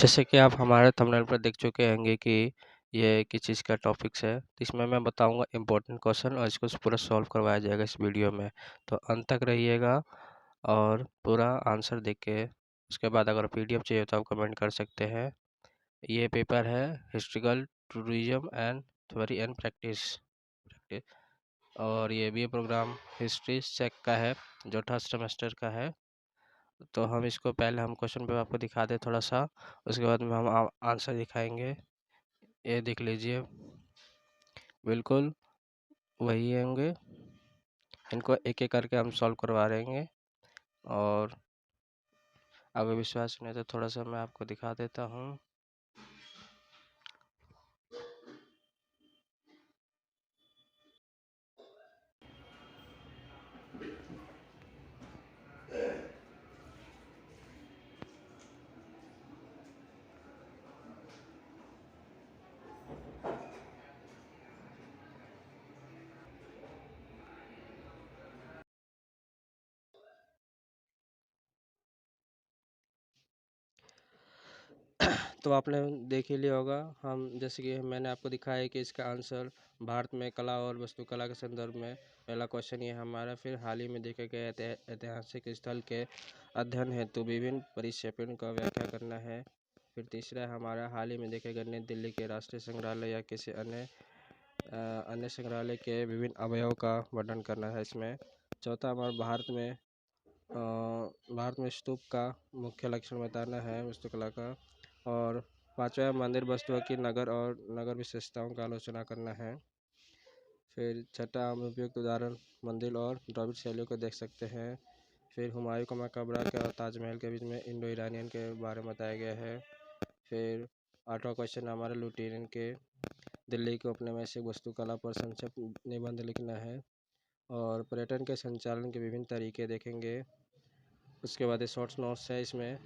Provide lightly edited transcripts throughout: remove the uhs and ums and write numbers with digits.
जैसे कि आप हमारे थंबनेल पर देख चुके होंगे कि ये किस चीज़ का टॉपिक्स है। तो इसमें मैं बताऊंगा इम्पोर्टेंट क्वेश्चन और इसको पूरा सॉल्व करवाया जाएगा इस वीडियो में। तो अंत तक रहिएगा और पूरा आंसर देख के उसके बाद अगर पीडीएफ चाहिए तो आप कमेंट कर सकते हैं। ये पेपर है historical tourism and theory and practice और ये भी प्रोग्राम हिस्ट्री चेक का है जो थर्ड सेमेस्टर का है। तो हम इसको पहले हम क्वेश्चन पेपर आपको दिखा दें थोड़ा सा, उसके बाद में हम आंसर दिखाएंगे। ये देख लीजिए, बिल्कुल वही होंगे। इनको एक एक करके हम सॉल्व करवा रहेंगे और अगर विश्वास नहीं है तो थोड़ा सा मैं आपको दिखा देता हूँ। तो आपने देख ही लिया होगा, हम जैसे कि मैंने आपको दिखाया है कि इसका आंसर भारत में कला और वास्तुकला के संदर्भ में पहला क्वेश्चन ये हमारा। फिर हाल ही में देखे गए ऐतिहासिक स्थल के अध्ययन हेतु विभिन्न परिक्षेपण का व्याख्या करना है। फिर तीसरा हमारा हाल ही में देखे गए नई दिल्ली के राष्ट्रीय संग्रहालय या किसी अन्य संग्रहालय के विभिन्न अवयव का वर्णन करना है इसमें। चौथा हमारा भारत में स्तूप का मुख्य लक्षण बताना है वास्तुकला का। और पांचवा मंदिर वस्तुओं की नगर विशेषताओं का आलोचना करना है। फिर छठा हम उपयुक्त उदाहरण मंदिर और द्रविड़ शैलियों को देख सकते हैं। फिर हुमायूं का मकबरा के और ताजमहल के बीच में इंडो ईरानियन के बारे में बताया गया है। फिर आठवां क्वेश्चन हमारा लुटियन के दिल्ली को अपने में से वास्तुकला पर संक्षिप्त निबंध लिखना है। और पर्यटन के संचालन के विभिन्न तरीके देखेंगे। उसके बाद शॉर्ट्स नोट्स है इसमें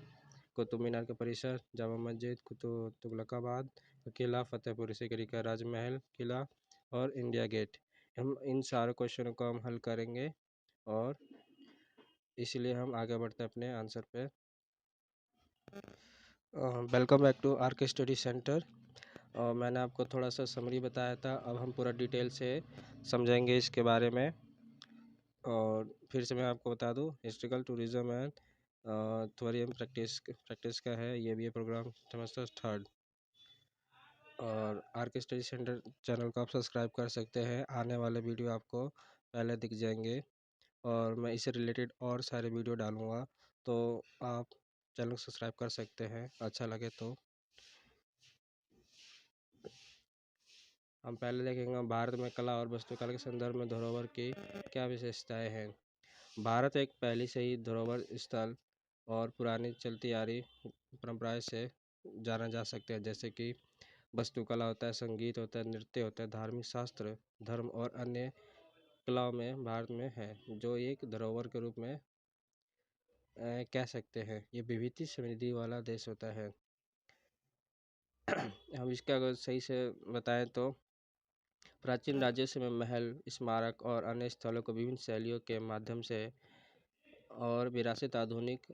कुतुब मीनार का परिसर, जामा मस्जिद, तुगलकाबाद का किला, फतेहपुर सीकरी का राजमहल किला और इंडिया गेट। हम इन सारे क्वेश्चनों को हम हल करेंगे और इसलिए हम आगे बढ़ते हैं अपने आंसर पे। वेलकम बैक टू आर के स्टडी सेंटर। और मैंने आपको थोड़ा सा समरी बताया था, अब हम पूरा डिटेल से समझेंगे इसके बारे में। और फिर से मैं आपको बता दूं, historical tourism and theory practice का है ये भी ये प्रोग्राम सेमेस्टर थर्ड। और आर के स्टडी सेंटर चैनल को आप सब्सक्राइब कर सकते हैं, आने वाले वीडियो आपको पहले दिख जाएंगे। और मैं इससे रिलेटेड और सारे वीडियो डालूँगा, तो आप चैनल को सब्सक्राइब कर सकते हैं अच्छा लगे तो। हम पहले देखेंगे भारत में कला और वास्तुकला के संदर्भ में धरोहर की क्या विशेषताएं हैं। भारत एक पहले से ही धरोहर स्थल और पुरानी चलती आ रही परंपराएं से जाना जा सकते हैं, जैसे कि वास्तुकला होता है, संगीत होता है, नृत्य होता है, धार्मिक शास्त्र, धर्म और अन्य कलाओं में भारत में है, जो एक धरोहर के रूप में कह सकते हैं। ये विविधता समृद्धि वाला देश होता है। हम इसका अगर सही से बताएं तो प्राचीन राजस्व में महल, स्मारक और अन्य स्थलों को विभिन्न शैलियों के माध्यम से और विरासत आधुनिक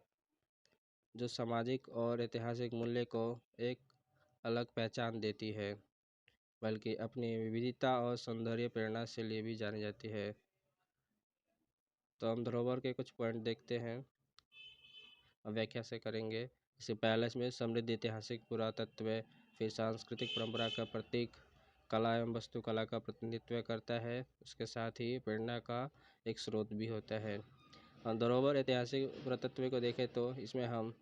जो सामाजिक और ऐतिहासिक मूल्य को एक अलग पहचान देती है, बल्कि अपनी विविधता और सौंदर्य प्रेरणा से लिए भी जानी जाती है। तो हम धरोहर के कुछ पॉइंट देखते हैं और व्याख्या से करेंगे। जैसे पहले इसमें समृद्ध ऐतिहासिक पुरातत्व, फिर सांस्कृतिक परंपरा का प्रतीक, कला एवं वास्तुकला का प्रतिनिधित्व करता है, उसके साथ ही प्रेरणा का एक स्रोत भी होता है। और धरोहर ऐतिहासिक पुरातत्व को देखें तो इसमें हम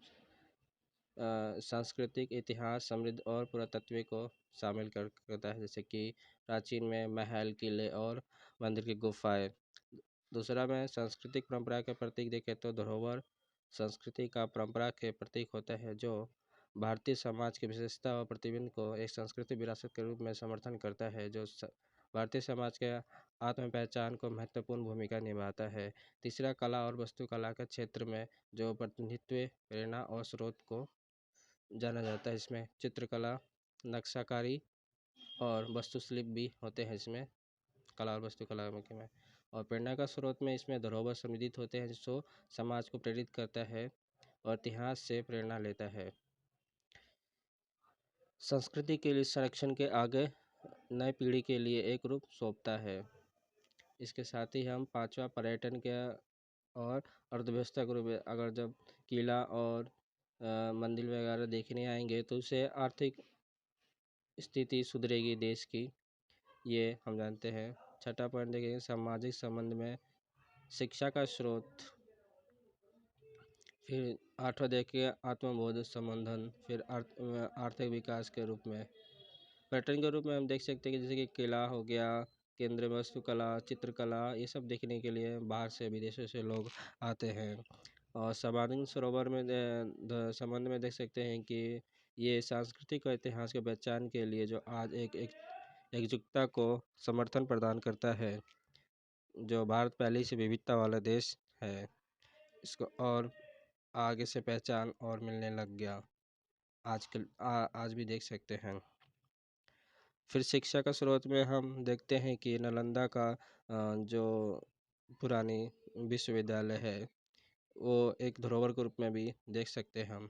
सांस्कृतिक इतिहास, समृद्ध और पुरातत्व को शामिल करता है, जैसे कि प्राचीन में महल, किले और मंदिर की गुफाएं। दूसरा में सांस्कृतिक परंपरा के प्रतीक देखें तो धरोहर संस्कृति का परंपरा के प्रतीक होता है, जो भारतीय समाज की विशेषता और प्रतिबिंब को एक सांस्कृतिक विरासत के रूप में समर्थन करता है, जो भारतीय समाज के आत्म पहचान को महत्वपूर्ण भूमिका निभाता है। तीसरा कला और वास्तुकला के क्षेत्र में जो प्रतिनिधित्व, प्रेरणा और स्रोत को जाना जाता है, इसमें चित्रकला, नक्शाकारी और वास्तुशिल्प भी होते हैं इसमें कला और वास्तुकला में। और प्रेरणा का स्रोत में इसमें धरोहर सम्मिलित होते हैं, जो समाज को प्रेरित करता है और इतिहास से प्रेरणा लेता है। संस्कृति के लिए संरक्षण के आगे नई पीढ़ी के लिए एक रूप सौंपता है। इसके साथ ही हम पांचवा पर्यटन के और अर्थव्यवस्था के रूप में अगर जब किला और मंदिर वगैरह देखने आएंगे तो उससे आर्थिक स्थिति सुधरेगी देश की, ये हम जानते हैं। छठा पॉइंट देखेंगे सामाजिक संबंध में शिक्षा का स्रोत। फिर आठवां देखिए आत्मबोध संबंधन। फिर आर्थिक विकास के रूप में पर्यटन के रूप में हम देख सकते हैं कि जैसे कि किला हो गया, केंद्रीय वास्तुकला, चित्रकला, ये सब देखने के लिए बाहर से विदेशों से लोग आते हैं। और समाधि सरोवर में संबंध में देख सकते हैं कि ये सांस्कृतिक और इतिहास के पहचान के लिए जो आज एक एकजुटता को समर्थन प्रदान करता है। जो भारत पहले से विविधता वाला देश है, इसको और आगे से पहचान और मिलने लग गया। आजकल आज भी देख सकते हैं। फिर शिक्षा का स्रोत में हम देखते हैं कि नालंदा का जो पुरानी विश्वविद्यालय है वो एक धरोहर के रूप में भी देख सकते हैं हम।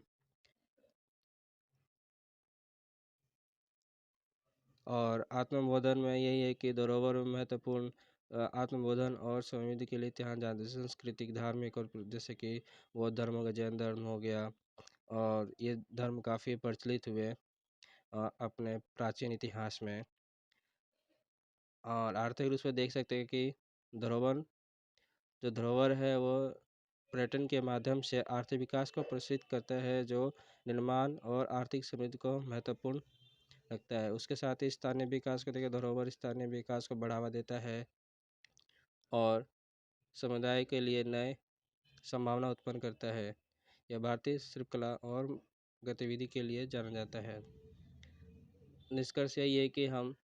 और आत्मबोधन में यही है कि धरोहर में महत्वपूर्ण आत्मबोधन और समृद्धि के लिए इतिहास जानते हैं, सांस्कृतिक, धार्मिक और जैसे कि बौद्ध धर्म हो गया, जैन धर्म हो गया, और ये धर्म काफ़ी प्रचलित हुए अपने प्राचीन इतिहास में। और आर्थिक रूप से देख सकते हैं कि धरोहर जो धरोहर है वो पर्यटन के माध्यम से आर्थिक विकास को प्रोत्साहित करता है, जो निर्माण और आर्थिक समृद्धि को महत्वपूर्ण रखता है। उसके साथ ही स्थानीय विकास को देखिए, धरोहर स्थानीय विकास को बढ़ावा देता है और समुदाय के लिए नए संभावना उत्पन्न करता है। यह भारतीय शिल्पकला और गतिविधि के लिए जाना जाता है। निष्कर्ष यही है कि हम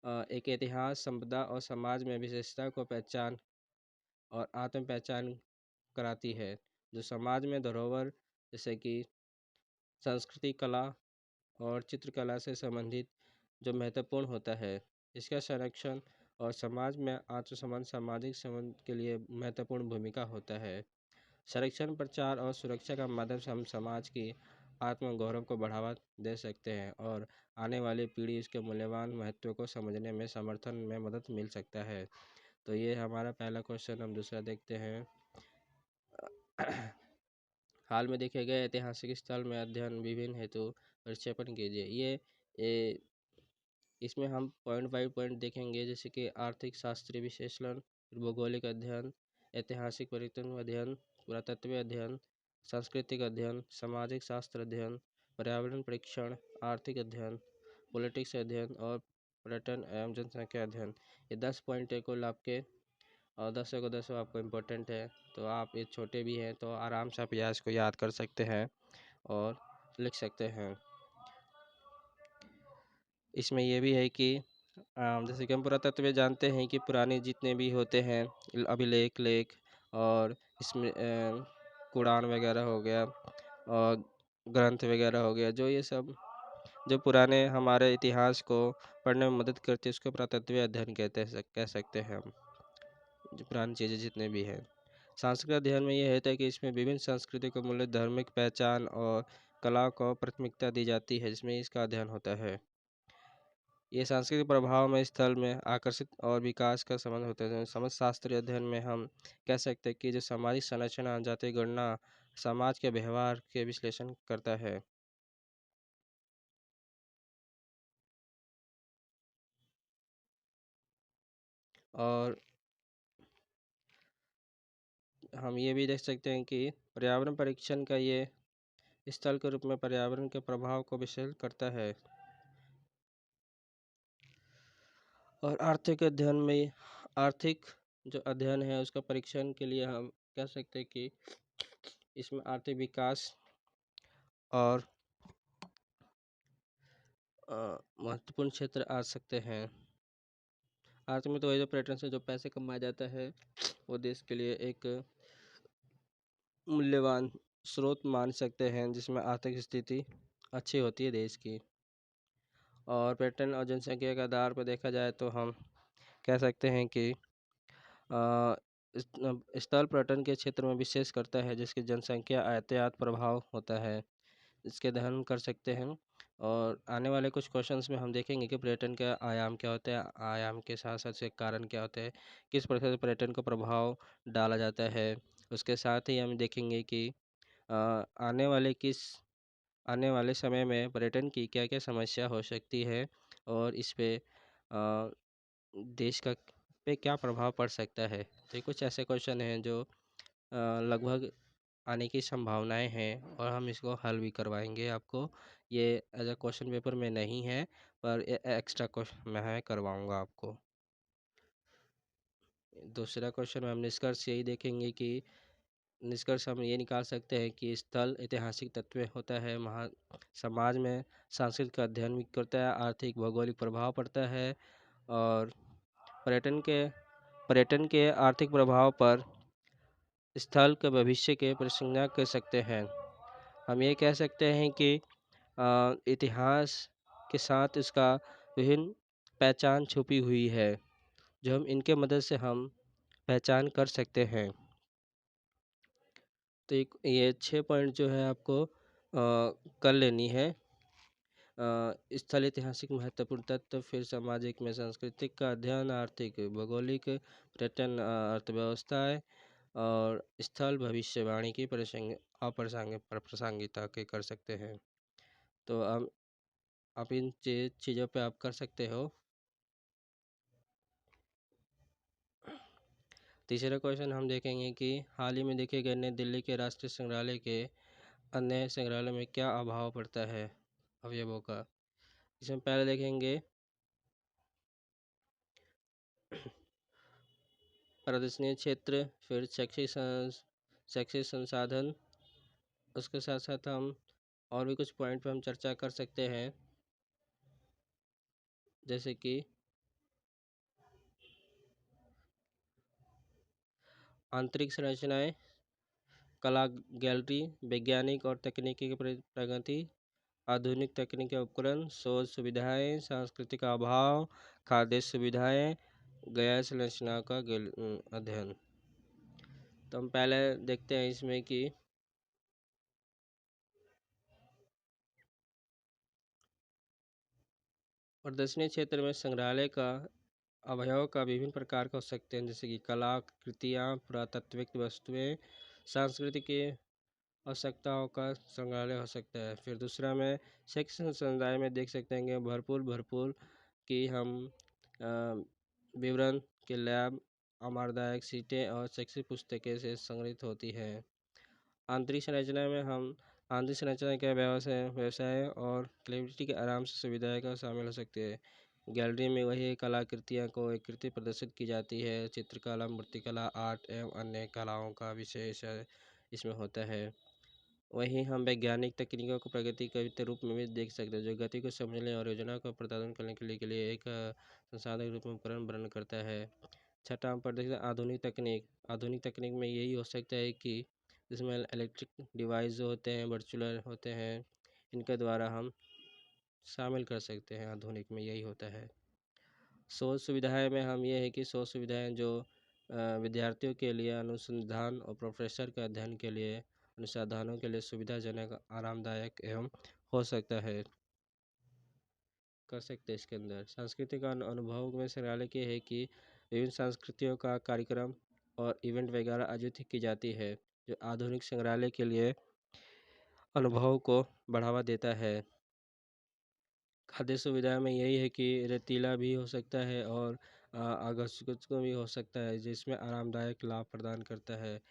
एक इतिहास, संपदा और समाज में विशेषता को पहचान और आत्म पहचान कराती है। जो समाज में धरोहर जैसे कि संस्कृति, कला और चित्रकला से संबंधित जो महत्वपूर्ण होता है, इसका संरक्षण और समाज में आत्मसम्मान, सामाजिक संबंध के लिए महत्वपूर्ण भूमिका होता है। संरक्षण, प्रचार और सुरक्षा का माध्यम से हम समाज की आत्मगौरव को बढ़ावा दे सकते हैं और आने वाली पीढ़ी इसके मूल्यवान महत्व को समझने में समर्थन में मदद मिल सकता है। तो ये हमारा पहला क्वेश्चन। हम दूसरा देखते हैं। हाल में देखे गए ऐतिहासिक स्थल में अध्ययन विभिन्न हेतु प्रक्षेपण कीजिए। ये इसमें हम पॉइंट बाई पॉइंट देखेंगे, जैसे कि आर्थिक शास्त्रीय विश्लेषण, भौगोलिक अध्ययन, ऐतिहासिक पर्यटन अध्ययन, पुरातत्व अध्ययन, सांस्कृतिक अध्ययन, सामाजिक शास्त्र अध्ययन, पर्यावरण परीक्षण, आर्थिक अध्ययन, पॉलिटिक्स अध्ययन और पर्यटन एवं जनसंख्या अध्ययन। ये 10 पॉइंट है कुल आपके, और 10 को 10 आपको इम्पोर्टेंट है। तो आप ये छोटे भी हैं तो आराम से आप इसको याद कर सकते हैं और लिख सकते हैं। इसमें यह भी है कि जैसे कि हम पुरातत्व जानते हैं कि पुराने जितने भी होते हैं अभिलेख, लेख और इसमें कुरान वगैरह हो गया और ग्रंथ वगैरह हो गया, जो ये सब जो पुराने हमारे इतिहास को पढ़ने में मदद करती है, उसको पुरातत्व अध्ययन कह सकते हैं हम। जो पुरानी चीज़ें जितने भी हैं। सांस्कृतिक अध्ययन में यह होता है कि इसमें विभिन्न संस्कृति को मूल्य, धार्मिक पहचान और कला को प्राथमिकता दी जाती है, जिसमें इसका अध्ययन होता है। ये सांस्कृतिक प्रभाव में स्थल में आकर्षित और विकास का संबंध होता है। समाजशास्त्रीय अध्ययन में हम कह सकते हैं कि जो सामाजिक संरचना, जाति गणना, समाज के व्यवहार के विश्लेषण करता है। और हम ये भी देख सकते हैं कि पर्यावरण परीक्षण का ये स्थल के रूप में पर्यावरण के प्रभाव को विश्लेषण करता है। और आर्थिक अध्ययन में आर्थिक जो अध्ययन है उसका परीक्षण के लिए हम कह सकते हैं कि इसमें आर्थिक विकास और महत्वपूर्ण क्षेत्र आ सकते हैं। आर्थिक में तो वही जो पर्यटन से जो पैसे कमाया जाता है वो देश के लिए एक मूल्यवान स्रोत मान सकते हैं, जिसमें आर्थिक स्थिति अच्छी होती है देश की। और पर्यटन और जनसंख्या के आधार पर देखा जाए तो हम कह सकते हैं कि स्थल पर्यटन के क्षेत्र में विशेष करता है, जिसकी जनसंख्या यातायात प्रभाव होता है, इसके अध्ययन कर सकते हैं। और आने वाले कुछ क्वेश्चंस में हम देखेंगे कि पर्यटन का आयाम क्या होता है, आयाम के साथ साथ से कारण क्या होते हैं, किस प्रकार से पर्यटन को प्रभाव डाला जाता है। उसके साथ ही हम देखेंगे कि आने वाले आने वाले समय में पर्यटन की क्या क्या समस्या हो सकती है और इस पे अ, देश का पे क्या प्रभाव पड़ सकता है। तो ये कुछ ऐसे क्वेश्चन हैं जो लगभग आने की संभावनाएं हैं और हम इसको हल भी करवाएंगे आपको। ये एज अ क्वेश्चन पेपर में नहीं है, पर एक्स्ट्रा क्वेश्चन मैं करवाऊंगा आपको। दूसरा क्वेश्चन में हम निष्कर्ष यही देखेंगे कि निष्कर्ष हम ये निकाल सकते हैं कि स्थल ऐतिहासिक तत्व होता है, महा समाज में सांस्कृतिक का अध्ययन भी करता है, आर्थिक भौगोलिक प्रभाव पड़ता है और पर्यटन के पर्यटन के आर्थिक प्रभाव पर स्थल के भविष्य के प्रसंज्ञा कर सकते हैं। हम ये कह सकते हैं कि इतिहास के साथ इसका विभिन्न पहचान छुपी हुई है, जो हम इनके मदद से हम पहचान कर सकते हैं। तो ये 6 पॉइंट जो है आपको कर लेनी है। स्थल ऐतिहासिक महत्वपूर्ण तत्व, फिर सामाजिक में सांस्कृतिक का अध्ययन, आर्थिक भौगोलिक, पर्यटन अर्थव्यवस्थाएं और स्थल भविष्यवाणी की प्रासंगिकता के कर सकते हैं। तो आप इन चीज़ों पे आप कर सकते हो। तीसरा क्वेश्चन हम देखेंगे कि हाल ही में देखे गए नई दिल्ली के राष्ट्रीय संग्रहालय के अन्य संग्रहालय में क्या अभाव पड़ता है अवयवों का। इसमें पहले देखेंगे प्रदर्शनीय क्षेत्र, फिर शैक्षिक संसाधन। उसके साथ साथ हम और भी कुछ पॉइंट पे हम चर्चा कर सकते हैं, जैसे कि आंतरिक संरचनाएं, कला गैलरी, वैज्ञानिक और तकनीकी की प्रगति, आधुनिक तकनीकी उपकरण, शोध सुविधाएं, सांस्कृतिक अभाव, खाद्य सुविधाएं, गैर संरचना का अध्ययन। तो हम पहले देखते हैं इसमें कि प्रदर्शनी क्षेत्र में संग्रहालय का अवयव का विभिन्न प्रकार का हो सकते हैं, जैसे कि कला कृतियाँ, पुरातात्विक वस्तुएं, सांस्कृतिक आवश्यकताओं का संग्रहालय हो सकता है। फिर दूसरा में शैक्षणिक समुदाय में देख सकते हैं कि भरपूर भरपूर कि हम विवरण के लैब, आरामदायक सीटें और शैक्षिक पुस्तकें से संग्रहित होती है। आंतरिक संरचना में हम आंतरिक संरचना के व्यवसाय और क्रिएटिविटी के आराम से सुविधाएं का शामिल हो सकते हैं। गैलरी में वही कलाकृतियाँ को एकत्रित प्रदर्शित की जाती है। चित्रकला, मूर्तिकला, आर्ट एवं अन्य कलाओं का विशेष इसमें होता है। वहीं हम वैज्ञानिक तकनीकों को प्रगति के रूप में भी देख सकते हैं, जो गति को समझने और योजना को प्रतिपादन करने के लिए एक संसाधन के रूप में उपकरण वर्णन करता है। छठा हम पढ़ते हैं आधुनिक तकनीक में यही हो सकता है कि जिसमें इलेक्ट्रिक डिवाइस जो होते हैं, वर्चुअल होते हैं, इनके द्वारा हम शामिल कर सकते हैं। आधुनिक में यही होता है। शोध सुविधाएं में हम ये है कि शोध सुविधाएं जो विद्यार्थियों के लिए अनुसंधान और प्रोफेसर के अध्ययन के लिए अनुसंधानों के लिए सुविधाजनक, आरामदायक एवं हो सकता है, कर सकते हैं। इसके अंदर सांस्कृतिक अनुभव में संग्रहालय के है कि विभिन्न संस्कृतियों का कार्यक्रम और इवेंट वगैरह आयोजित की जाती है, जो आधुनिक संग्रहालय के लिए अनुभव को बढ़ावा देता है। खाद्य सुविधा में यही है कि रेतीला भी हो सकता है और आकर्षक भी हो सकता है, जिसमें आरामदायक लाभ प्रदान करता है।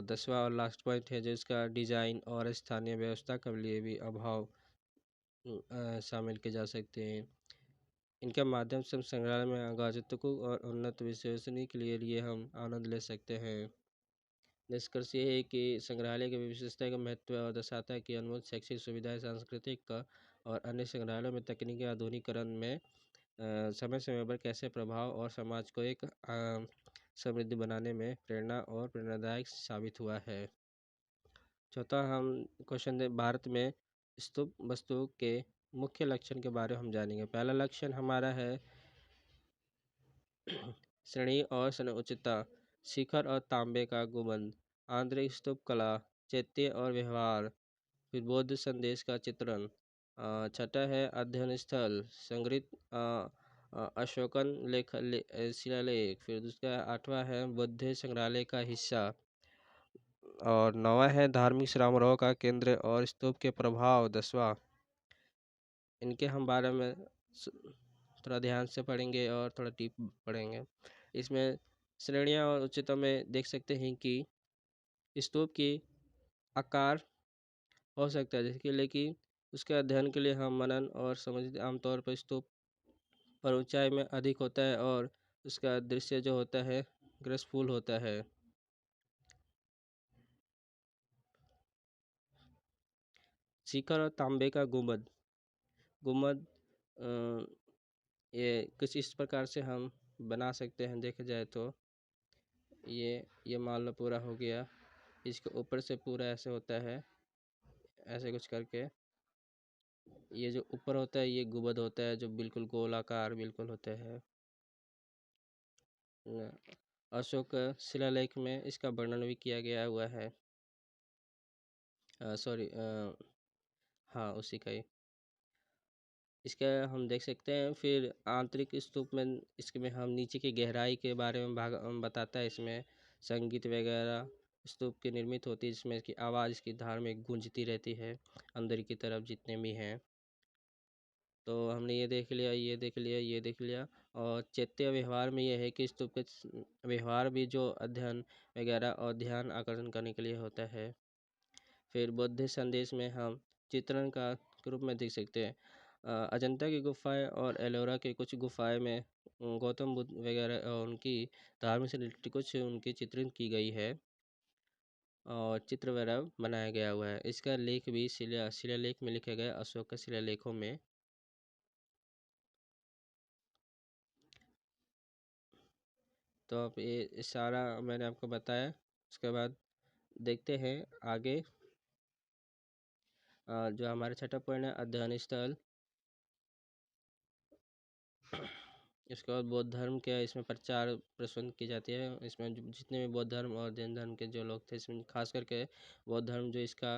10वां और लास्ट पॉइंट है जिसका डिजाइन और स्थानीय व्यवस्था के लिए भी अभाव शामिल किए जा सकते हैं। इनके माध्यम से हम संग्रहालय में आगंतुकों और उन्नत विश्वसनीय के लिए हम आनंद ले सकते हैं। निष्कर्ष ये है कि संग्रहालय की विशेषता का महत्व और दर्शाता है कि अनमोल शैक्षिक सुविधाएं, सांस्कृतिक का और अन्य संग्रहालयों में तकनीकी आधुनिकीकरण में समय समय पर कैसे प्रभाव और समाज को एक समृद्धि बनाने में प्रेरणा और प्रेरणादायक साबित हुआ है। चौथा हम क्वेश्चन दे भारत में स्तूप वस्तुओं के मुख्य लक्षण के बारे में हम जानेंगे। पहला लक्षण हमारा है श्रेणी और संउचितता, शिखर और तांबे का गुंबद, आंतरिक स्तूप कला, चैत्य और व्यवहार, फिर बौद्ध संदेश का चित्रण। छठा है अध्ययन स्थल संग्रहित अशोकन शिलालेख। फिर दूसरा 8वां है बुद्ध संग्रहालय का हिस्सा। और 9वां है धार्मिक समारोह का केंद्र और स्तूप के प्रभाव। 10वां इनके हम बारे में थोड़ा ध्यान से पढ़ेंगे और थोड़ा डीप पढ़ेंगे। इसमें श्रेणियाँ और उच्चता में देख सकते हैं कि स्तूप की आकार हो सकता है, जिसके लेकिन उसके अध्ययन के लिए हम मनन और समझ आमतौर पर स्तूप पर ऊंचाई में अधिक होता है और उसका दृश्य जो होता है ग्रेसफुल होता है। शिखर और तांबे का गुंबद। गुंबद ये कुछ इस प्रकार से हम बना सकते हैं। देखा जाए तो ये मान लो पूरा हो गया, इसके ऊपर से पूरा ऐसे होता है, ऐसे कुछ करके ये जो ऊपर होता है ये गुंबद होता है, जो बिल्कुल गोलाकार बिल्कुल होता है। अशोक शिलालेख में इसका वर्णन भी किया गया हुआ है। सॉरी, हाँ उसी का ही। इसका हम देख सकते हैं। फिर आंतरिक स्तूप में इसमें हम नीचे की गहराई के बारे में बताता है। इसमें संगीत वगैरह स्तूप की निर्मित होती है, जिसमें इसकी आवाज़ इसकी धार में गूंजती रहती है अंदर की तरफ जितने भी हैं। तो हमने ये देख लिया, ये देख लिया, ये देख लिया। और चैत्य व्यवहार में ये है कि स्तूप के व्यवहार भी जो अध्ययन वगैरह और ध्यान आकर्षण करने के लिए होता है। फिर बौद्ध संदेश में हम चित्रण का रूप में देख सकते हैं। अजंता की गुफाएं और एलोरा के कुछ गुफाएं में गौतम बुद्ध वगैरह और उनकी धार्मिक से रिलेटेड कुछ उनकी चित्रण की गई है और चित्र वगैरह बनाया गया हुआ है। इसका लेख भी शिलालेख में लिखा गया, अशोक के शिलालेखों में। तो अब ये सारा मैंने आपको बताया। उसके बाद देखते हैं आगे। जो हमारा छठा पॉइंट है अध्ययन स्थल। इसके बाद बौद्ध धर्म के इसमें प्रचार प्रसार की जाती है। इसमें जितने भी बौद्ध धर्म और जैन धर्म के जो लोग थे, इसमें खास करके बौद्ध धर्म जो इसका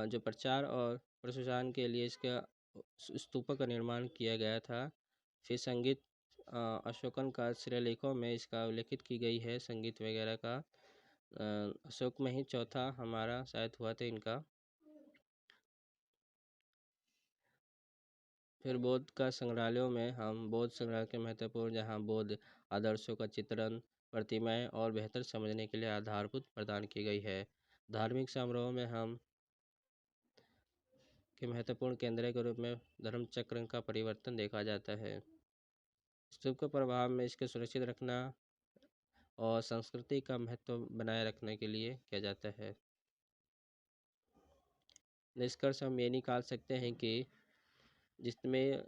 जो प्रचार और प्रसार के लिए इसका स्तूपों का निर्माण किया गया था। फिर संगीत अशोकन का शिलालेखों में इसका उल्लेखित की गई है संगीत वगैरह का। अशोक में ही चौथा हमारा शायद हुआ था इनका। फिर बौद्ध का संग्रहालयों में हम बौद्ध संग्रहालय के महत्वपूर्ण, जहाँ बौद्ध आदर्शों का चित्रण, प्रतिमाएं और बेहतर समझने के लिए आधारभूत प्रदान की गई है। धार्मिक समारोह में हम के महत्वपूर्ण केंद्र के रूप में धर्म चक्र का परिवर्तन देखा जाता है। स्तूप के प्रभाव में इसके सुरक्षित रखना और संस्कृति का महत्व बनाए रखने के लिए किया जाता है। निष्कर्ष हम ये निकाल सकते हैं कि जिसमें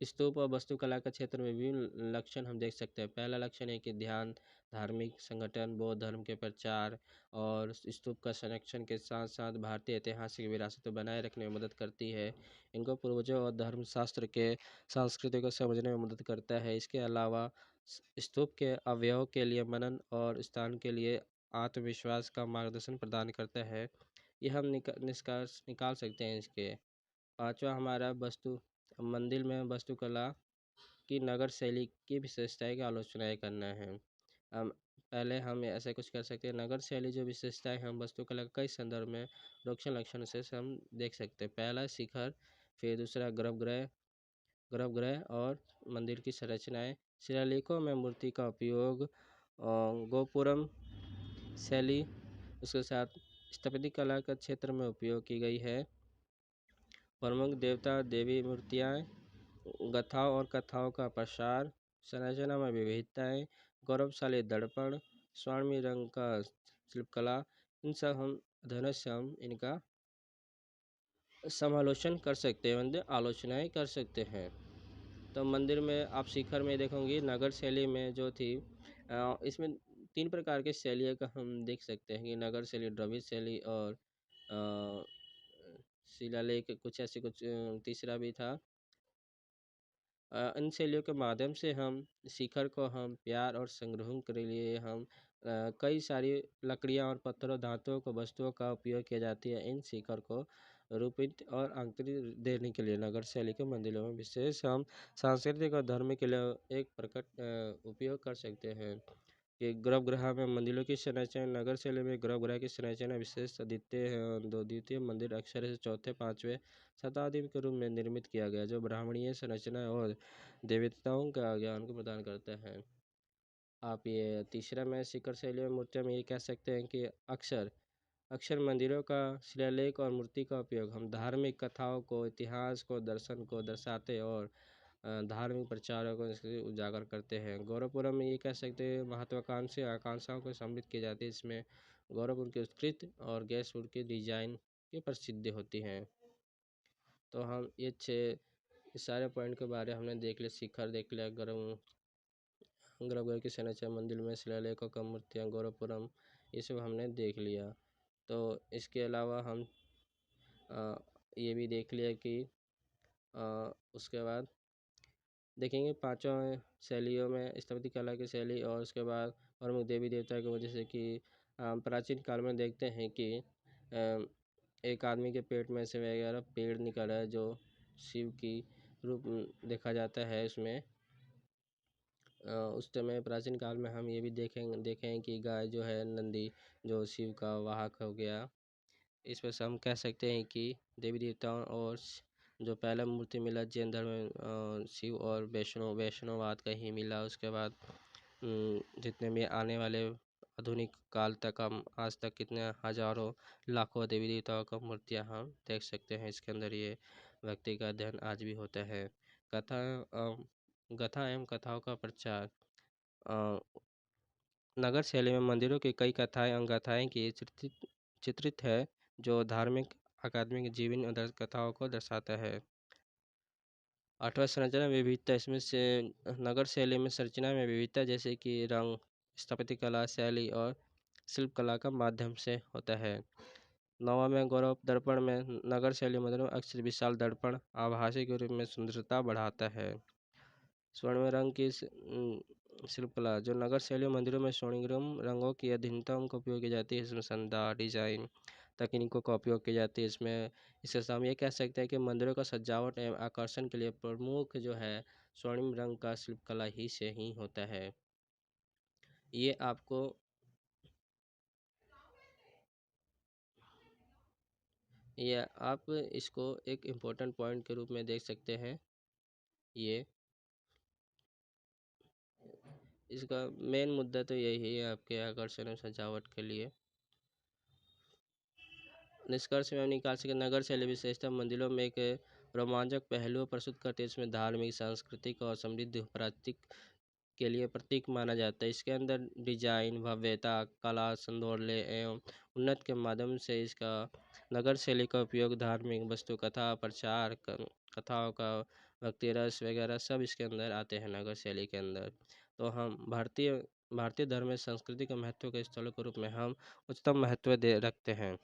स्तूप और वास्तुकला के क्षेत्र में विभिन्न लक्षण हम देख सकते हैं। पहला लक्षण है कि ध्यान, धार्मिक संगठन, बौद्ध धर्म के प्रचार और स्तूप का संरक्षण के साथ साथ भारतीय ऐतिहासिक विरासत को बनाए रखने में मदद करती है। इनको पूर्वजों और धर्मशास्त्र के संस्कृति को समझने में मदद करता है। इसके अलावा स्तूप के अवयव के लिए मनन और स्थान के लिए आत्मविश्वास का मार्गदर्शन प्रदान करता है। ये हम निष्कर्ष निकाल सकते हैं इसके। पांचवा हमारा मंदिर में वास्तुकला की नगर शैली की विशेषताएं की आलोचना करना है। हम पहले हम ऐसे कुछ कर सकते हैं। नगर शैली जो विशेषताएं हम वास्तुकला के कई संदर्भ में रोक्शन लक्षण से हम देख सकते हैं। पहला शिखर, फिर दूसरा गर्भगृह और मंदिर की संरचनाएं। शिलालेखों में मूर्ति का उपयोग, गोपुरम शैली, उसके साथ स्थापत्य कला का क्षेत्र में उपयोग की गई है। प्रमुख देवता देवी मूर्तियाँ, गाथाओं और कथाओं का प्रसार, संरचना में विविधताएं, गौरवशाली दर्पण, स्वर्णीय रंग का शिल्पकला, इन सब हम अध्ययन से हम इनका समालोचन कर सकते हैं, मतलब आलोचनाएं कर सकते हैं। तो मंदिर में आप शिखर में देखोगे नगर शैली में जो थी, इसमें 3 प्रकार के शैलियों का हम देख सकते हैं कि नगर शैली, द्रविड़ शैली और शिलालेख कुछ ऐसे कुछ तीसरा भी था। इन शैलियों के माध्यम से हम शिखर को हम प्यार और संग्रह के लिए हम कई सारी लकड़ियाँ और पत्थरों धातुओं को वस्तुओं का उपयोग किया जाती है। इन शिखर को रूपित और आकृति देने के लिए नगर शैली के मंदिरों में विशेष हम सांस्कृतिक और धर्म के लिए एक प्रकट उपयोग कर सकते हैं कि गर्भगृह में मंदिरों की संरचना नगर शैली में गर्भगृह की संरचना विशेष द्वितीय है और दो द्वितीय मंदिर अक्सर इसे चौथे पाँचवें शताब्दी के रूप में निर्मित किया गया जो ब्राह्मणीय संरचना और देवताओं का ज्ञान को प्रदान करता है। आप ये तीसरा में शिखर शैली में मूर्तियों में ये कह सकते हैं कि अक्सर अक्सर मंदिरों का शिलालेख और मूर्ति का उपयोग हम धार्मिक कथाओं को इतिहास को दर्शन को दर्शाते और धार्मिक प्रचारों को इसके उजागर करते हैं। गौरवपुरम में ये कह सकते हैं महत्वाकांक्षी आकांक्षाओं को सम्मिलित की जाती है। इसमें गौरवपुर की उत्कृष्ट और गैसपुर की डिजाइन की प्रसिद्धि होती हैं। तो हम ये इस सारे पॉइंट के बारे हमने देख लिया। शिखर देख लिया, गर्भगृह की संरचना, मंदिर में शिलालेखों का मूर्तियाँ, गौरवपुरम, ये सब हमने देख लिया। तो इसके अलावा हम ये भी देख लिया कि उसके बाद देखेंगे पांचों शैलियों में स्थापत्य कला की शैली और उसके बाद प्रमुख देवी देवता की वजह से कि प्राचीन काल में देखते हैं कि एक आदमी के पेट में से वगैरह पेड़ निकला है जो शिव की रूप देखा जाता है उसमें। उस समय प्राचीन काल में हम ये भी देखें कि गाय जो है नंदी जो शिव का वाहक हो गया। इस वजह से हम कह सकते हैं कि देवी देवताओं और जो पहला मूर्ति मिला जैन धर्म में शिव और वैष्णववाद का ही मिला। उसके बाद जितने भी आने वाले आधुनिक काल तक हम आज तक कितने हजारों लाखों देवी देवताओं का मूर्तियाँ हम देख सकते हैं। इसके अंदर ये व्यक्ति का अध्ययन आज भी होता है। कथा एवं कथाओं का प्रचार नगर शैली में मंदिरों की कई कथाएं एवं गाथाएं की चित्रित है जो धार्मिक आध्यात्मिक जीवन और कथाओं को दर्शाता है। आठवां संरचना विविधता, इसमें से नगर शैली में संरचना में विविधता जैसे कि रंग, स्थापत्य कला शैली और शिल्प कला का माध्यम से होता है। नौवां में गौरव दर्पण में नगर शैली मंदिरों में अक्सर विशाल दर्पण आभासी के रूप में सुंदरता बढ़ाता है। स्वर्णिम रंग की शिल्पकला जो नगर शैली मंदिरों में स्वर्णिम रंगों की अधीनतम का उपयोग की जाती है। इसमें शानदार डिजाइन तकनीकों का उपयोग की जाती है। इससे हम ये कह सकते हैं कि मंदिरों का सजावट एवं आकर्षण के लिए प्रमुख जो है स्वर्णिम रंग का शिल्पकला ही से ही होता है। ये आपको ये आप इसको एक इम्पोर्टेंट पॉइंट के रूप में देख सकते हैं। ये इसका मेन मुद्दा तो यही है आपके आकर्षण और सजावट के लिए। निष्कर्ष में हम निकाल सके नगर शैली विशेषता मंदिरों में एक रोमांचक पहलू प्रस्तुत करते हैं। इसमें धार्मिक सांस्कृतिक और समृद्ध प्रतीक के लिए प्रतीक माना जाता है। इसके अंदर डिजाइन भव्यता कला सौंदर्य एवं उन्नत के माध्यम से इसका नगर शैली का उपयोग धार्मिक वस्तु कथा प्रचार कथाओं का भक्ति रस वगैरह सब इसके अंदर आते हैं नगर शैली के अंदर। तो हम भारतीय धर्म में संस्कृति के महत्व के स्थलों के रूप में हम उच्चतम महत्व दे रखते हैं।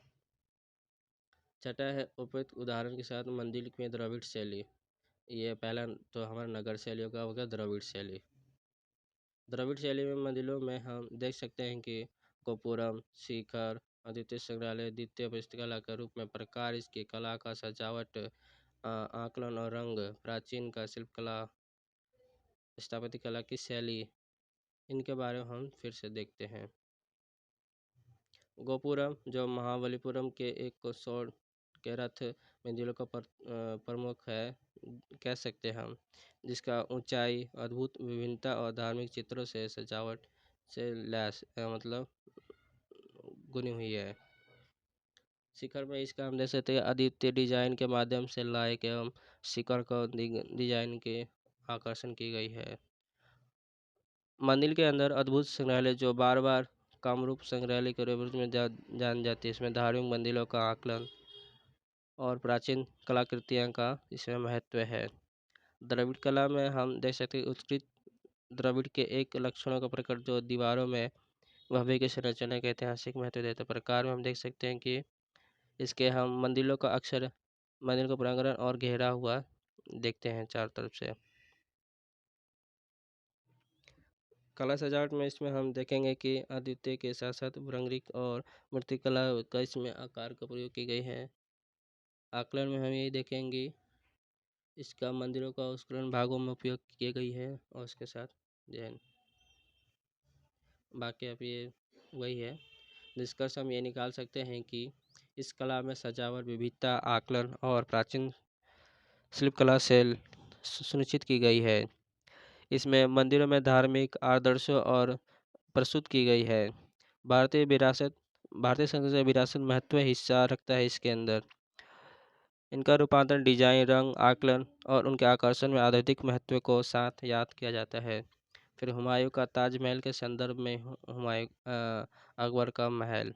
छठा है उपयुक्त उदाहरण के साथ मंदिर में द्रविड़ शैली। ये पहला तो हमारा नगर शैलियों का हो गया द्रविड़ शैली। द्रविड़ शैली में मंदिरों में हम देख सकते हैं कि गोपुरम शिखर अद्वितीय संग्रहालय द्वितीय पुस्तकालय के रूप में प्रकार इसकी कला का सजावट आकलन और रंग प्राचीन का शिल्पकला स्थापत्य कला की शैली इनके बारे में हम फिर से देखते हैं। गोपुरम जो महाबलीपुरम के एक सौर के रथ मंदिरों का प्रमुख है कह सकते हैं हम, जिसका ऊंचाई अद्भुत विभिन्नता और धार्मिक चित्रों से सजावट से लैस मतलब गुनी हुई है। शिखर में इसका हम देख सकते हैं अद्वितीय डिजाइन के माध्यम से लाइक एवं शिखर को डिजाइन के आकर्षण की गई है। मंदिर के अंदर अद्भुत संग्रहालय जो बार बार कामरूप संग्रहालय के रूप में जान जाती है। इसमें धार्मिक मंदिरों का आकलन और प्राचीन कलाकृतियाँ का इसमें महत्व है। द्रविड़ कला में हम देख सकते हैं उत्कृष्ट द्रविड़ के एक लक्षणों का प्रकट जो दीवारों में भव्य की संरचना के ऐतिहासिक महत्व देते प्रकार में हम देख सकते हैं कि इसके हम मंदिरों का अक्सर मंदिर का प्रांगण और घेरा हुआ देखते हैं चारों तरफ से। कला सजावट में इसमें हम देखेंगे कि अद्वितीय के साथ साथ रंगीन और मूर्तिकला का इसमें आकार का प्रयोग की गई है। आकलन में हम यही देखेंगे इसका मंदिरों का उत्कीर्ण भागों में उपयोग की गई है और उसके साथ जैन बाकी अब ये वही है। निष्कर्ष हम ये निकाल सकते हैं कि इस कला में सजावट विविधता आकलन और प्राचीन शिल्पकला से सुनिश्चित की गई है। इसमें मंदिरों में धार्मिक आदर्शों और प्रस्तुत की गई है। भारतीय विरासत भारतीय संस्कृति विरासत महत्व हिस्सा रखता है इसके अंदर। इनका रूपांतरण डिजाइन रंग आकलन और उनके आकर्षण में आध्यात्मिक महत्व को साथ याद किया जाता है। फिर हुमायूं का ताजमहल के संदर्भ में हुमायूं अकबर का महल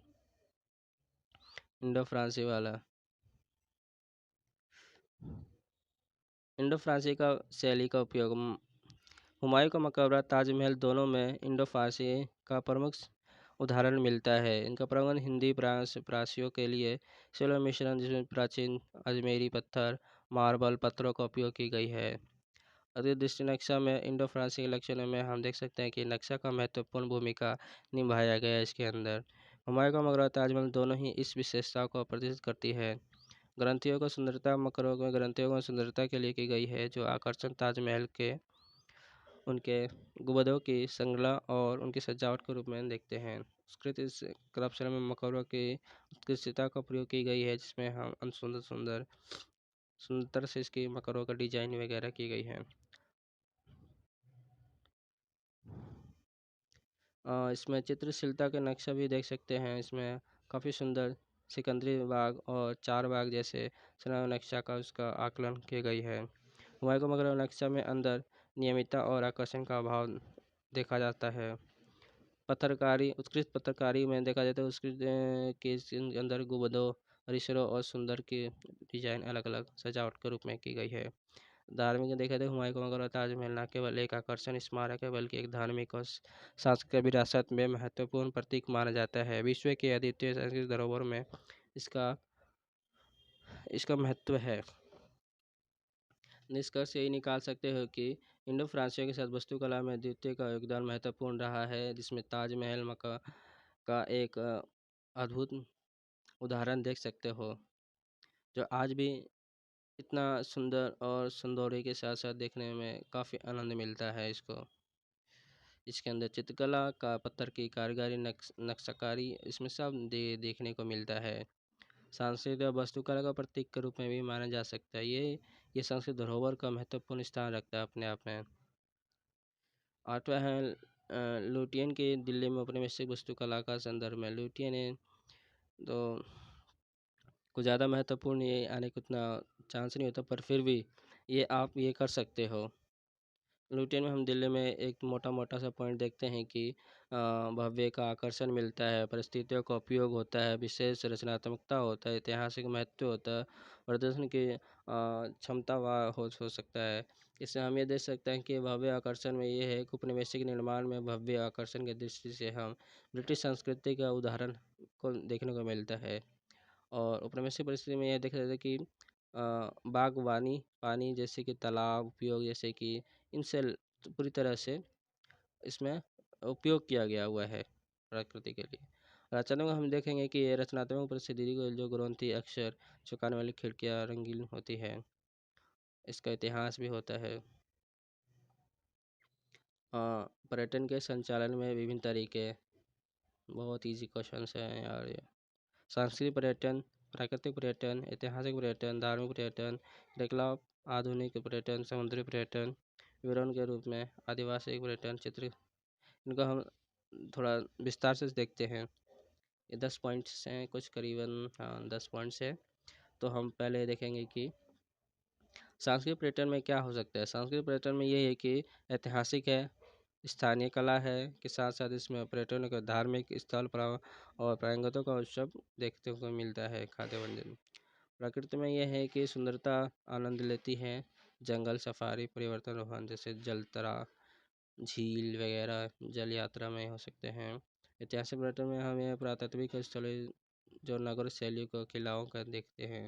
इंडो फारसी का शैली का उपयोग हुमायूं का मकबरा ताजमहल दोनों में इंडो फारसी का प्रमुख उदाहरण मिलता है। इनका प्रबंध हिंदी प्रासियों के लिए सिल्वर मिश्रण जिसमें प्राचीन अजमेरी पत्थर मार्बल पत्थरों का उपयोग की गई है। अति दृष्टि नक्शा में इंडो फ्रांसीसी लक्षणों में हम देख सकते हैं कि नक्शा का महत्वपूर्ण भूमिका निभाया गया है इसके अंदर। हुमायूं का मकबरा ताजमहल दोनों ही इस विशेषता को प्रदर्शित करती है। ग्रंथियों को सुंदरता मकबरों में ग्रंथियों को सुंदरता के लिए की गई है जो आकर्षण ताजमहल के उनके गुंबदों की श्रृंखला और उनकी सजावट के रूप में देखते हैं। उत्कृष्ट इस करप्शन में मकबरों की उत्कृष्टता का प्रयोग की गई है जिसमें हम सुंदर से इसकी मकबरों का डिजाइन वगैरह की गई है। इसमें चित्रशिलता के नक्शा भी देख सकते हैं। इसमें काफ़ी सुंदर सिकंदरी बाग और चार बाग जैसे नक्शा का उसका आकलन की गई है। हुमायूं का मकबरा नक्शा में अंदर नियमितता और आकर्षण का अभाव देखा जाता है। पत्थरकारी उत्कृष्ट पत्थरकारी में देखा जाता है उसके के अंदर गुंबदों परिसरों और सुंदर की डिजाइन अलग अलग सजावट के रूप में की गई है। धार्मिक देखा जाए हुमायूं का मकबरा ताजमहल न केवल एक आकर्षण स्मारक है बल्कि एक धार्मिक और सांस्कृतिक विरासत में महत्वपूर्ण प्रतीक माना जाता है। विश्व के अद्वितीय सांस्कृतिक धरोहर में इसका इसका महत्व है। निष्कर्ष यही निकाल सकते हो कि इंडो फ्रांसीसियों के साथ वास्तुकला में द्वितीय का योगदान महत्वपूर्ण रहा है जिसमें ताजमहल मक्का का एक अद्भुत उदाहरण देख सकते हो जो आज भी इतना सुंदर और सुंदरी के साथ साथ देखने में काफ़ी आनंद मिलता है इसको। इसके अंदर चित्रकला का पत्थर की कारीगरी नक्शकारी इसमें सब देखने को मिलता है। सांस्कृतिक और वास्तुकला का प्रतीक के रूप में भी माना जा सकता है। ये सांस्कृतिक धरोहर का महत्वपूर्ण स्थान रखता है अपने आप में। आठवां है लुटियन के दिल्ली में औपनिवेशिक वास्तुकला का संदर्भ में लुटियन है तो कुछ ज़्यादा महत्वपूर्ण ये आने को उतना चांस नहीं होता पर फिर भी ये आप ये कर सकते हो। लुटियन में हम दिल्ली में एक मोटा मोटा सा पॉइंट देखते हैं कि भव्य का आकर्षण मिलता है परिस्थितियों का उपयोग होता है विशेष रचनात्मकता होता है ऐतिहासिक महत्व होता है प्रदर्शन की क्षमता हो सकता है। इससे हम ये देख सकते हैं कि भव्य आकर्षण में ये है कि उपनिवेशिक निर्माण में भव्य आकर्षण की दृष्टि से हम ब्रिटिश संस्कृति का उदाहरण को देखने को मिलता है। और उपनिवेशिक परिस्थिति में यह देखा जाता है कि बागवानी पानी जैसे कि तालाब उपयोग जैसे कि इनसे पूरी तरह से इसमें उपयोग किया गया हुआ है प्रकृति के लिए। रचना में हम देखेंगे कि ये रचनात्मक परिस्थिति को जो ग्रंथि अक्षर चुकाने वाली खिड़कियाँ रंगीन होती है इसका इतिहास भी होता है। पर्यटन के संचालन में विभिन्न तरीके बहुत इजी क्वेश्चन हैं यार ये। सांस्कृतिक पर्यटन प्राकृतिक पर्यटन ऐतिहासिक पर्यटन धार्मिक पर्यटन क्रियाकलाप आधुनिक पर्यटन समुद्री पर्यटन विवरण के रूप में आदिवासी पर्यटन चित्र इनको हम थोड़ा विस्तार से देखते हैं। ये 10 पॉइंट्स हैं कुछ करीबन 10 पॉइंट्स है। तो हम पहले देखेंगे कि सांस्कृतिक पर्यटन में क्या हो सकता है। सांस्कृतिक पर्यटन में ये है कि ऐतिहासिक है स्थानीय कला है के साथ साथ इसमें पर्यटन का धार्मिक स्थल और प्रांगणों का उत्सव देखने को मिलता है। खाद्य व्यंजन प्रकृति में यह है कि सुंदरता आनंद लेती है जंगल सफारी परिवर्तन रोहन जैसे जलतरा झील वगैरह जल यात्रा में हो सकते हैं। ऐतिहासिक पर्यटन में हम यह पुरातात्विक स्थल जो नगर शैलियों को किलाओं का देखते हैं।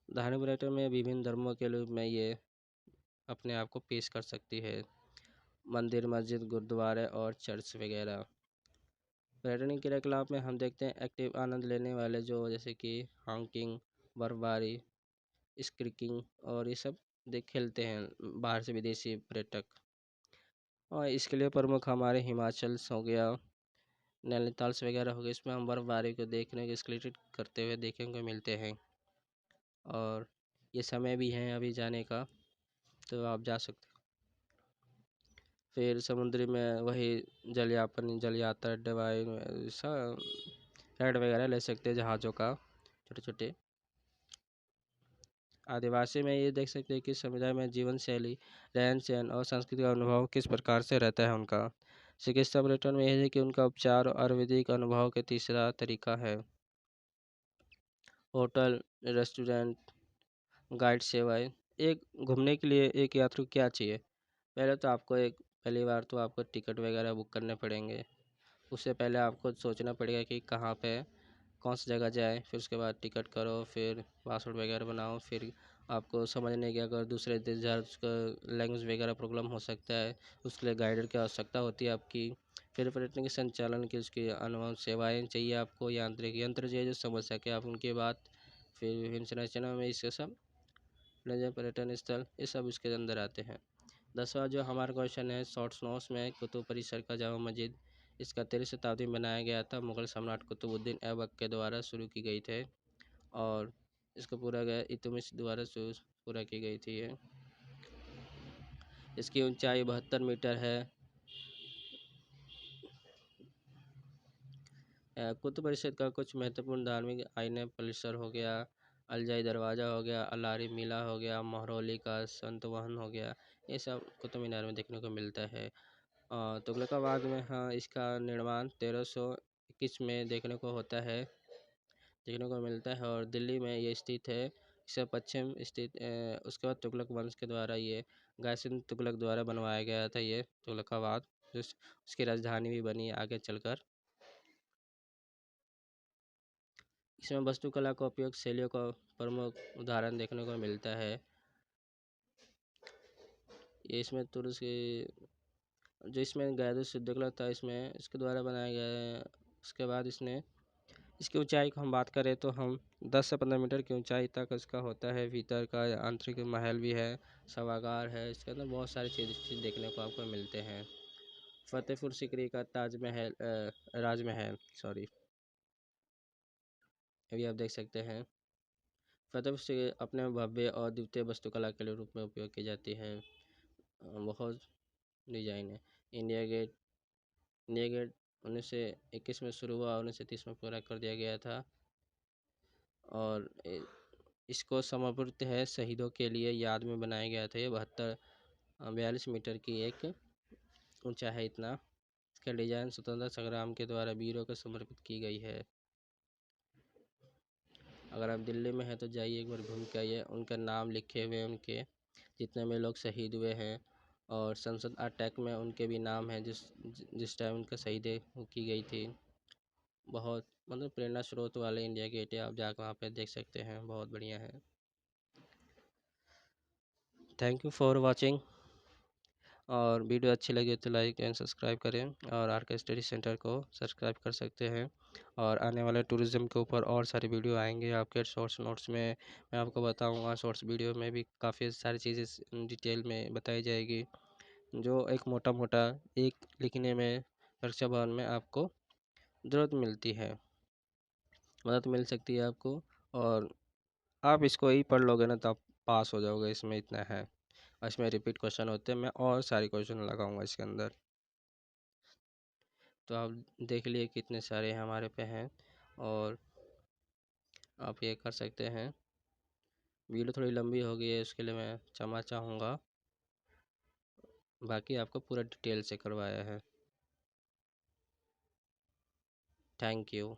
धार्मिक पर्यटन में विभिन्न धर्मों के रूप में ये अपने आप को पेश कर सकती है। मंदिर, मस्जिद, गुरुद्वारे और चर्च वगैरह। पर्यटन क्रियाकलाप में हम देखते हैं एक्टिव आनंद लेने वाले जो जैसे कि हाइकिंग, बर्फबारी, स्कीइंग और ये सब देख खेलते हैं बाहर से विदेशी पर्यटक। और इसके लिए प्रमुख हमारे हिमाचल हो गया, नैनीताल से वगैरह हो गया, इसमें हम बर्फबारी को देखने के स्केलेटेड करते हुए देखने को मिलते हैं। और ये समय भी है अभी जाने का, तो आप जा सकते हो। फिर समुद्री में वही जलयापन, जल यात्रा, डवाई राइड वगैरह ले सकते हैं जहाज़ों का, छोटे छोटे। आदिवासी में ये देख सकते हैं कि समुदाय में जीवन शैली, रहन सहन और संस्कृति का अनुभव किस प्रकार से रहता है उनका। चिकित्सा पर्यटन में यह है कि उनका उपचार और आयुर्वेदिक अनुभव के तीसरा तरीका है। होटल, रेस्टोरेंट, गाइड सेवाएं। एक घूमने के लिए एक यात्री को क्या चाहिए? पहले तो आपको पहली बार तो आपको टिकट वगैरह बुक करने पड़ेंगे। उससे पहले आपको सोचना पड़ेगा कि कहाँ पे कौन सी जगह जाए, फिर उसके बाद टिकट करो, फिर पासवर्ड वगैरह बनाओ। फिर आपको समझने की अगर दूसरे देश जा उसका लैंग्वेज वगैरह प्रॉब्लम हो सकता है, उसके लिए गाइडर की आवश्यकता होती है आपकी। फिर पर्यटन के संचालन की उसकी अनुबंध सेवाएं चाहिए आपको, यांत्रिक यंत्र चाहिए जो समझ सके आप उनकी बात। फिर विभिन्न संरचना में इसके सब पर्यटन स्थल ये सब इसके अंदर आते हैं। 10वां जो हमारा क्वेश्चन है शॉर्ट नोट्स में, कुतुब परिसर का जामा मस्जिद। इसका 13वीं शताब्दी में बनाया गया था, मुगल सम्राट कुतुबुद्दीन ऐबक के द्वारा शुरू की गई थे। और इसको पूरा गया इल्तुतमिश द्वारा पूरा की गई थी ये। इसकी ऊंचाई 72 मीटर है। कुतुब परिषद का कुछ महत्वपूर्ण धार्मिक आईने परिसर हो गया, अलजाई दरवाज़ा हो गया, अलारी मिला हो गया, महरौली का संतवाहन हो गया, ये सब कुतुब मीनार में देखने को मिलता है। तुगलकाबाद में हाँ इसका निर्माण 1321 में देखने को मिलता है और दिल्ली में ये स्थित है। इससे पश्चिम स्थित उसके बाद तुगलक वंश के द्वारा ये गायसिन तुगलक द्वारा बनवाया गया था ये तुगलकाबाद, उसकी राजधानी भी बनी आगे चलकर। इसमें वास्तुकला का उपयोग शैलियों का प्रमुख उदाहरण देखने को मिलता है। ये इसमें तुर्की जो इसमें गायदु सिद्दुकला था इसमें इसके द्वारा बनाया गया है। उसके बाद इसकी ऊंचाई को हम बात करें तो हम 10 से 15 मीटर की ऊंचाई तक इसका होता है। भीतर का आंतरिक महल भी है, सभागार है, इसके अंदर बहुत सारी चीज़ देखने को आपको मिलते हैं। फतेहपुर सीकरी का ताजमहल, राजमहल सॉरी, अभी आप देख सकते हैं। फतेहपुर सीकरी अपने भव्य और द्वितीय वास्तुकला के रूप में उपयोग की जाती है। बहुत डिजाइन है। इंडिया गेट 1921 में शुरू हुआ, 1930 में पूरा कर दिया गया था। और इसको समर्पित है शहीदों के लिए याद में बनाया गया था। ये 42 मीटर की एक ऊंचा है इतना। इसका डिजाइन स्वतंत्रता संग्राम के द्वारा वीरों को समर्पित की गई है। अगर आप दिल्ली में हैं तो जाइए एक बार घूम के आइए, उनका नाम लिखे हुए हैं, उनके जितने में लोग शहीद हुए हैं। और संसद अटैक में उनके भी नाम है जिस टाइम उनका शहीदी की गई थी। बहुत मतलब प्रेरणा स्रोत वाले इंडिया गेट है, आप जाकर वहाँ पे देख सकते हैं, बहुत बढ़िया है। Thank you for watching. और वीडियो अच्छी लगी तो लाइक एंड सब्सक्राइब करें और आर के स्टडी सेंटर को सब्सक्राइब कर सकते हैं। और आने वाले टूरिज़्म के ऊपर और सारी वीडियो आएंगे आपके शॉर्ट्स नोट्स में। मैं आपको बताऊंगा शॉर्ट्स वीडियो में भी काफ़ी सारी चीज़ें डिटेल में बताई जाएगी, जो एक मोटा मोटा एक लिखने में परीक्षा भवन में आपको ज़रूरत मिलती है, मदद मिल सकती है आपको। और आप इसको ही पढ़ लोगे ना तो आप पास हो जाओगे, इसमें इतना है। इसमें रिपीट क्वेश्चन होते हैं, मैं और सारे क्वेश्चन लगाऊंगा इसके अंदर। तो आप देख लिए कितने सारे हमारे पे हैं और आप ये कर सकते हैं। वीडियो थोड़ी लंबी हो गई है, उसके लिए मैं क्षमा चाहूँगा। बाकी आपको पूरा डिटेल से करवाया है। Thank you.